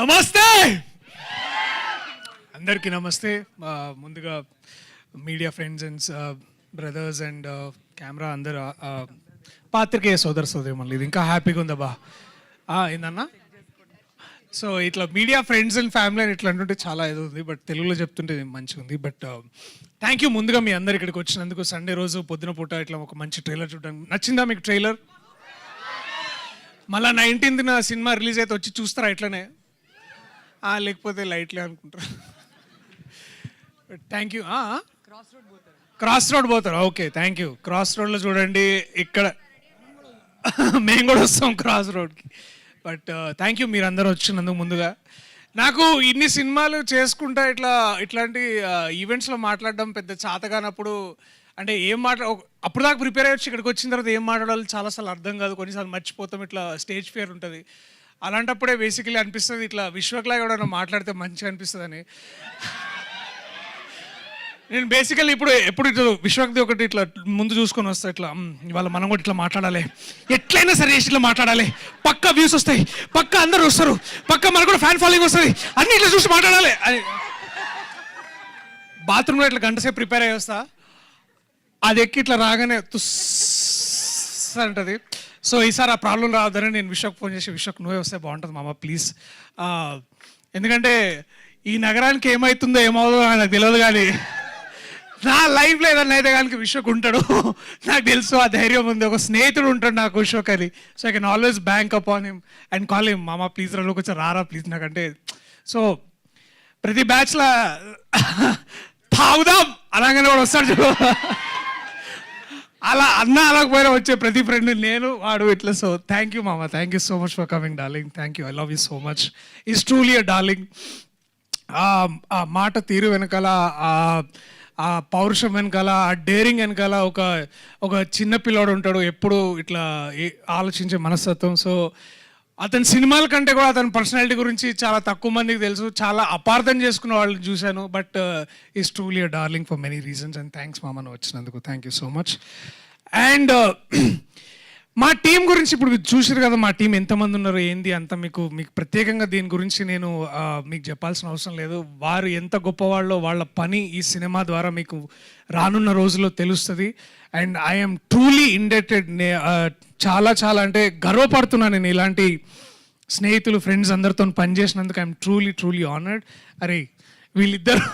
నమస్తే అందరికీ నమస్తే. ముందుగా media friends and brothers and camera అందరు పాత్రికేయ సోదరి మళ్ళీ ఇది ఇంకా హ్యాపీగా ఉందబ్బా. ఏందన్నా సో ఇట్లా మీడియా ఫ్రెండ్స్ అండ్ ఫ్యామిలీ అని ఇట్లా అంటుంటే చాలా ఏదో ఉంది, బట్ తెలుగులో చెప్తుంటే మంచిగా ఉంది. బట్ థ్యాంక్ యూ ముందుగా మీ అందరు ఇక్కడికి వచ్చినందుకు. సండే రోజు పొద్దున పూట ఇట్లా ఒక మంచి ట్రైలర్ చూడడానికి నచ్చిందా మీకు ట్రైలర్? మళ్ళీ 19th సినిమా రిలీజ్ అయితే వచ్చి చూస్తారా ఇట్లనే, లేకపోతే లైట్లే అనుకుంటారు? Thank you. క్రాస్ రోడ్ పోతారు, ఓకే థ్యాంక్ యూ. క్రాస్ రోడ్లో చూడండి, ఇక్కడ మేము కూడా వస్తాం క్రాస్ రోడ్కి. బట్ థ్యాంక్ యూ మీరు అందరూ వచ్చినందుకు. ముందుగా నాకు ఇన్ని సినిమాలు చేసుకుంటా ఇట్లాంటి ఈవెంట్స్లో మాట్లాడడం పెద్ద చేతగానప్పుడు, అంటే అప్పుడు దాకా ప్రిపేర్ అయ్యి వచ్చి ఇక్కడికి వచ్చిన తర్వాత ఏం మాట్లాడాలి చాలాసార్లు అర్థం కాదు, కొన్నిసార్లు మర్చిపోతాం, ఇట్లా స్టేజ్ ఫియర్ ఉంటుంది. అలాంటప్పుడే బేసికలీ అనిపిస్తుంది ఇట్లా విశ్వక్లా ఎవడన్నా మాట్లాడితే మంచిగా అనిపిస్తుంది అని. నేను బేసికలీ ఎప్పుడు ఇట్లా విశ్వక్ది ఒకటి ఇట్లా ముందు చూసుకొని వస్తా, ఇట్లా ఇవాళ మనం కూడా ఇట్లా మాట్లాడాలి, ఎట్లయినా సరే ఇట్లా మాట్లాడాలి, పక్క వ్యూస్ వస్తాయి, పక్క అందరూ వస్తారు, పక్క మనకు కూడా ఫ్యాన్ ఫాలోయింగ్ వస్తుంది, అన్ని ఇట్లా చూసి మాట్లాడాలి అని బాత్రూంలో ఇట్లా గంట సేపు ప్రిపేర్ అయ్యి వస్తా. అది ఎక్కి ఇట్లా రాగానే తుస్ అంటది. సో ఈసారి ఆ ప్రాబ్లం రావద్దని నేను విశ్వక్ ఫోన్ చేసి, విశ్వక్ నువ్వే వస్తే బాగుంటుంది మామ ప్లీజ్, ఎందుకంటే ఈ నగరానికి ఏమవుతుందో ఏమవుతుందో నాకు తెలియదు, కానీ నా లైఫ్లో ఏదన్నా అయితే కానీ విశ్వక్ ఉంటాడు, నాకు తెలుసు, ఆ ధైర్యం ఉంది. ఒక స్నేహితుడు ఉంటాడు నాకు విశ్వక్ అని. So I can always bank up on him and call him మామ ప్లీజ్ రా, కొంచెం రారా ప్లీజ్ నాకంటే. సో ప్రతి బ్యాచ్లో తాగుదాం అనగానే కూడా వస్తాడు చూడు, అలా అలాగపోయినా వచ్చే ప్రతి ఫ్రెండ్ నేను వాడు ఇట్లా. సో థ్యాంక్ యూ మామ, thank you so much for coming darling, thank you, I love you so much, is truly a darling. ఆ మాట తీరు వెనకాల, ఆ పౌరుషం వెనకాల, ఆ డేరింగ్ వెనకాల ఒక చిన్న పిల్లాడు ఉంటాడు, ఎప్పుడు ఇట్లా ఆలోచించే మనస్తత్వం. సో అతని సినిమాల కంటే కూడా అతని పర్సనాలిటీ గురించి చాలా తక్కువ మందికి తెలుసు, చాలా అపార్థం చేసుకున్న వాళ్ళని చూశాను. But is truly a darling for many reasons and thanks మామను వచ్చినందుకు, thank you so much. And మా టీం గురించి ఇప్పుడు మీరు చూసారు కదా, మా టీం ఎంతమంది ఉన్నారు ఏంది అంత మీకు ప్రత్యేకంగా దీని గురించి నేను మీకు చెప్పాల్సిన అవసరం లేదు. వారు ఎంత గొప్పవాళ్ళో వాళ్ళ పని ఈ సినిమా ద్వారా మీకు రానున్న రోజుల్లో తెలుస్తుంది. అండ్ ఐఎమ్ ట్రూలీ ఇండెటెడ్, చాలా చాలా అంటే గర్వపడుతున్నాను నేను ఇలాంటి స్నేహితులు ఫ్రెండ్స్ అందరితో పనిచేసినందుకు. I'm truly truly honoured. అరే వీళ్ళిద్దరు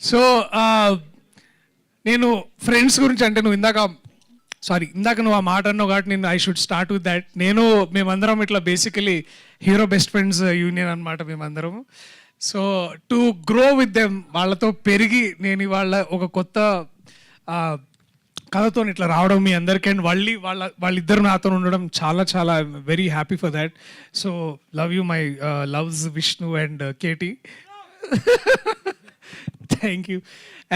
సో నేను ఫ్రెండ్స్ గురించి అంటే ఇందాక నువ్వు ఆ మాట అన్నావు కాబట్టి నేను I should start with that. మేమందరం ఇట్లా basically hero best friends union అనమాట మేమందరం. So to grow with them, వాళ్ళతో పెరిగి నేను ఇవాళ ఒక కొత్త కథతో ఇట్లా రావడం మీ అందరికీ, అండ్ వాళ్ళిద్దరు నాతో ఉండడం చాలా చాలా very happy for that. So love you my loves Vishnu and KT, thank you.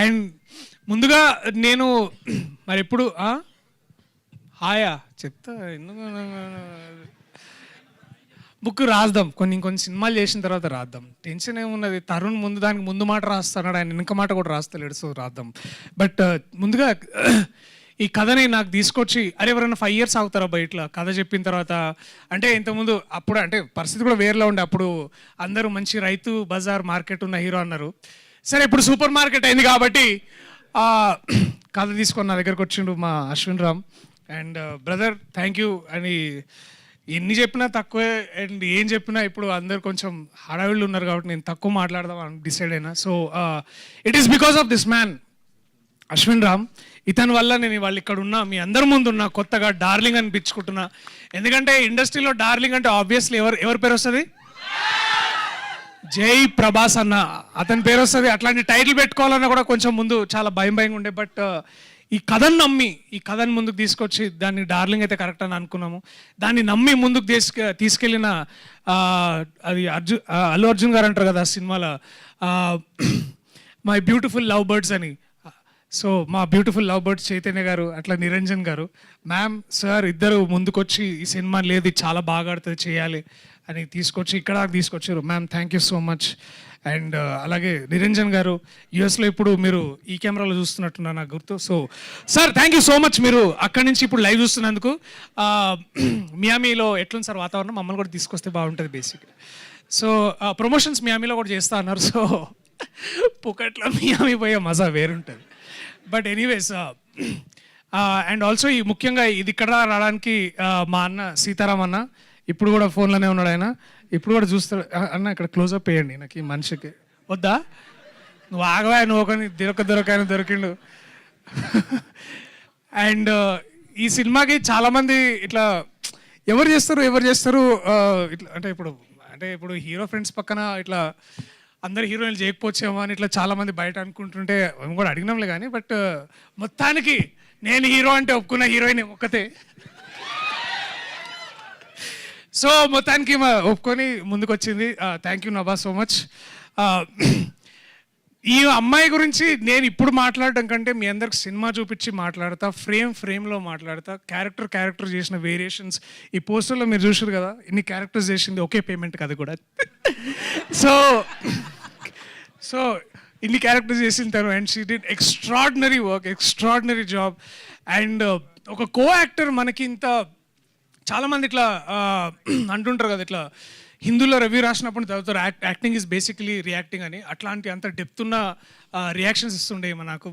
And ముందుగా నేను మరి ఎప్పుడు హాయా చెప్తా, ఎందుకు బుక్ రాద్దాం, కొన్ని సినిమాలు చేసిన తర్వాత రాద్దాం, టెన్షన్ ఏమున్నది. తరుణ్ దానికి ముందు మాట రాస్తున్నాడు, ఆయన వెనక మాట కూడా రాస్తలేడు, సో రాద్దాం. బట్ ముందుగా ఈ కథని నాకు తీసుకొచ్చి, ఎవరైనా 5 years అవుతారా బయట కథ చెప్పిన తర్వాత, అంటే ఇంతకుముందు అప్పుడు అంటే పరిస్థితి కూడా వేరేలా ఉండే, అప్పుడు అందరూ మంచి రైతు బజార్ మార్కెట్ ఉన్న హీరో అన్నారు. సరే ఇప్పుడు సూపర్ మార్కెట్ అయింది కాబట్టి కథ తీసుకొని నా దగ్గరకు వచ్చిండు మా Ashwin Ram. And brother thank you అని ఎన్ని చెప్పినా తక్కువే, అండ్ ఏం చెప్పినా ఇప్పుడు అందరు కొంచెం హడావిళ్ళు ఉన్నారు కాబట్టి నేను తక్కువ మాట్లాడదాం అని డిసైడ్ అయినా. So it is because of this man Ashwin Ram. ఇతని వల్ల నేను వాళ్ళు ఇక్కడ ఉన్నా, మీ అందరి ముందు ఉన్నా, కొత్తగా డార్లింగ్ అని పిచ్చుకుంటున్నా. ఎందుకంటే ఇండస్ట్రీలో డార్లింగ్ అంటే ఆబ్వియస్లీ ఎవరి పేరు వస్తుంది? జై ప్రభాస్ అన్న, అతని పేరు వస్తుంది. అట్లాంటి టైటిల్ పెట్టుకోవాలన్నా కూడా కొంచెం ముందు చాలా భయంగా ఉండే. బట్ ఈ కథను నమ్మి ఈ కథను ముందుకు తీసుకొచ్చి దాన్ని డార్లింగ్ అయితే కరెక్ట్ అని అనుకున్నాము. దాన్ని నమ్మి ముందుకు తీసుకెళ్ళిన అది అల్లు అర్జున్ గారు అంటారు కదా సినిమాలో, మై బ్యూటిఫుల్ లవ్ బర్డ్స్ అని. సో మా బ్యూటిఫుల్ లవ్ బర్డ్స్ చైతన్య గారు అట్లా నిరంజన్ గారు, మ్యామ్ సార్ ఇద్దరు ముందుకొచ్చి ఈ సినిమా లేదు ఇది చాలా బాగా ఆడుతుంది చేయాలి అని తీసుకొచ్చి ఇక్కడ తీసుకొచ్చారు. Ma'am thank you so much. And అలాగే నిరంజన్ గారు యుఎస్లో ఇప్పుడు మీరు ఈ కెమెరాలో చూస్తున్నట్టున్నా నాకు గుర్తు. So sir thank you so much, మీరు అక్కడి నుంచి ఇప్పుడు లైవ్ చూస్తున్నందుకు. మియామీలో ఎట్లుంది సార్ వాతావరణం? మమ్మల్ని కూడా తీసుకొస్తే బాగుంటుంది బేసిక్. సో ప్రమోషన్స్ మియామీలో కూడా చేస్తా అన్నారు. సో పుకట్లో మియామీ పోయే మజా వేరుంటుంది. బట్ ఎనీవేస్ అండ్ ఆల్సో ఈ ముఖ్యంగా ఇది ఇక్కడ రావడానికి మా అన్న సీతారాం అన్న ఇప్పుడు కూడా ఫోన్లోనే ఉన్నాడు. ఆయన ఇప్పుడు కూడా చూస్తాడు. అన్న ఇక్కడ క్లోజప్ వేయండి నాకు ఈ మనిషికి. వద్దా? నువ్వు ఆగవా, నువ్వు ఒకని దొరకాయని దొరికిండు. అండ్ ఈ సినిమాకి చాలామంది ఇట్లా ఎవరు చేస్తారు ఇట్లా అంటే ఇప్పుడు హీరో ఫ్రెండ్స్ పక్కన ఇట్లా అందరు హీరోయిన్లు చేయకపోవచ్చేమో అని ఇట్లా చాలామంది బయట అనుకుంటుంటే మేము కూడా అడిగినాంలే కానీ, బట్ మొత్తానికి నేను హీరో అంటే ఒప్పుకున్న హీరోయిన్ ఒక్కతే. సో మొత్తానికి ఒప్పుకొని ముందుకు వచ్చింది. Thank you Nabha so much. ఈ అమ్మాయి గురించి నేను ఇప్పుడు మాట్లాడడం కంటే మీ అందరికి సినిమా చూపించి మాట్లాడతా, ఫ్రేమ్లో మాట్లాడతా, క్యారెక్టర్ చేసిన వేరియేషన్స్. ఈ పోస్టర్లో మీరు చూసారు కదా ఇన్ని క్యారెక్టర్స్ చేసింది ఒకే పేమెంట్కి అది కూడా. సో ఇన్ని క్యారెక్టర్స్ చేసిన తను and she did extraordinary work, extraordinary job. And ఒక కో యాక్టర్ మనకి ఇంత చాలామంది ఇట్లా అంటుంటారు కదా, ఇట్లా హిందీలో రివ్యూ రాసినప్పుడు చదువుతారు యాక్టింగ్ ఈజ్ బేసికలీ రియాక్టింగ్ అని. అట్లాంటి అంత డెప్త్ ఉన్న రియాక్షన్స్ ఇస్తుండే నాకు.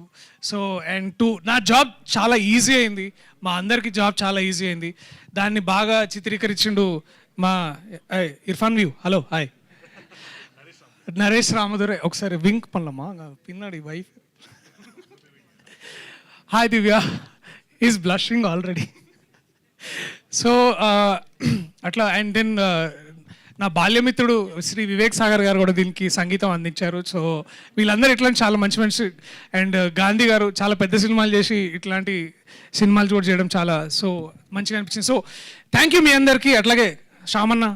సో అండ్ నా జాబ్ చాలా ఈజీ అయింది, మా అందరికీ జాబ్ చాలా ఈజీ అయింది. దాన్ని బాగా చిత్రీకరించిండు మా ఇర్ఫాన్ వ్యూ. హలో హాయ్ నరేష్ రామదురే. ఒకసారి వింక్ పనులమ్మా పిన్నాడు wife. Hi Divya is blushing already. So అట్లా అండ్ దెన్ నా బాల్యమిత్రుడు శ్రీ వివేక్ సాగర్ గారు కూడా దీనికి సంగీతం అందించారు. సో వీళ్ళందరూ ఇట్లాంటి చాలా మంచి మంచి అండ్ గాంధీ గారు చాలా పెద్ద సినిమాలు చేసి ఇట్లాంటి సినిమాలు కూడా చేయడం చాలా సో మంచిగా అనిపించింది. సో థ్యాంక్ యూ మీ అందరికీ. అట్లాగే శ్యామన్న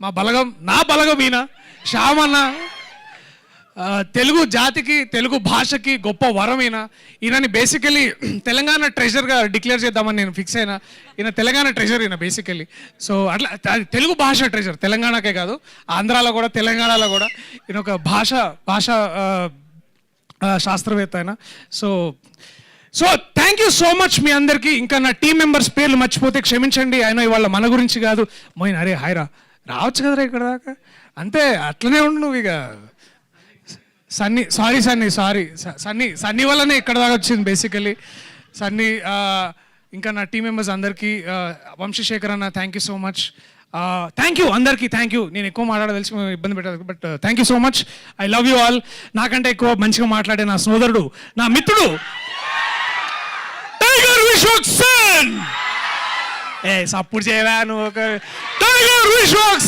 మా బలగం, నా బలగం ఈయన శ్యామన్న తెలుగు జాతికి తెలుగు భాషకి గొప్ప వరం ఈయనని బేసికలీ తెలంగాణ ట్రెజర్గా డిక్లేర్ చేద్దామని నేను ఫిక్స్ అయినా. ఈయన తెలంగాణ ట్రెజర్ ఈయన బేసికలీ. సో అట్లా తెలుగు భాష ట్రెజర్ తెలంగాణకే కాదు ఆంధ్రాలో కూడా తెలంగాణలో కూడా ఈయన ఒక భాష శాస్త్రవేత్త ఆయన. So thank you so much మీ అందరికీ. ఇంకా నా టీం మెంబర్స్ పేర్లు మర్చిపోతే క్షమించండి. ఆయన ఇవాళ మన గురించి కాదు. మోయిన్ అరే హాయ్రా రావచ్చు కదరా ఇక్కడ దాకా, అంతే అట్లనే ఉండు నువ్వు. ఇక సన్నీ వల్లనే ఇక్కడ దాకా వచ్చింది బేసికలీ సన్నీ. ఇంకా నా టీం మెంబర్స్ అందరికీ వంశీశేఖర్ అన్న thank you so much. Thank you అందరికీ థ్యాంక్ యూ. నేను ఎక్కువ మాట్లాడదలిసి ఇబ్బంది పెట్టదు, but thank you so much. I love you all. నాకంటే ఎక్కువ మంచిగా మాట్లాడే నా సోదరుడు, నా మిత్రుడు టైగర్ విశ్వక్ సేన్. సప్పుడు చేయవా నువ్వు ఒక టైగర్ విశ్వక్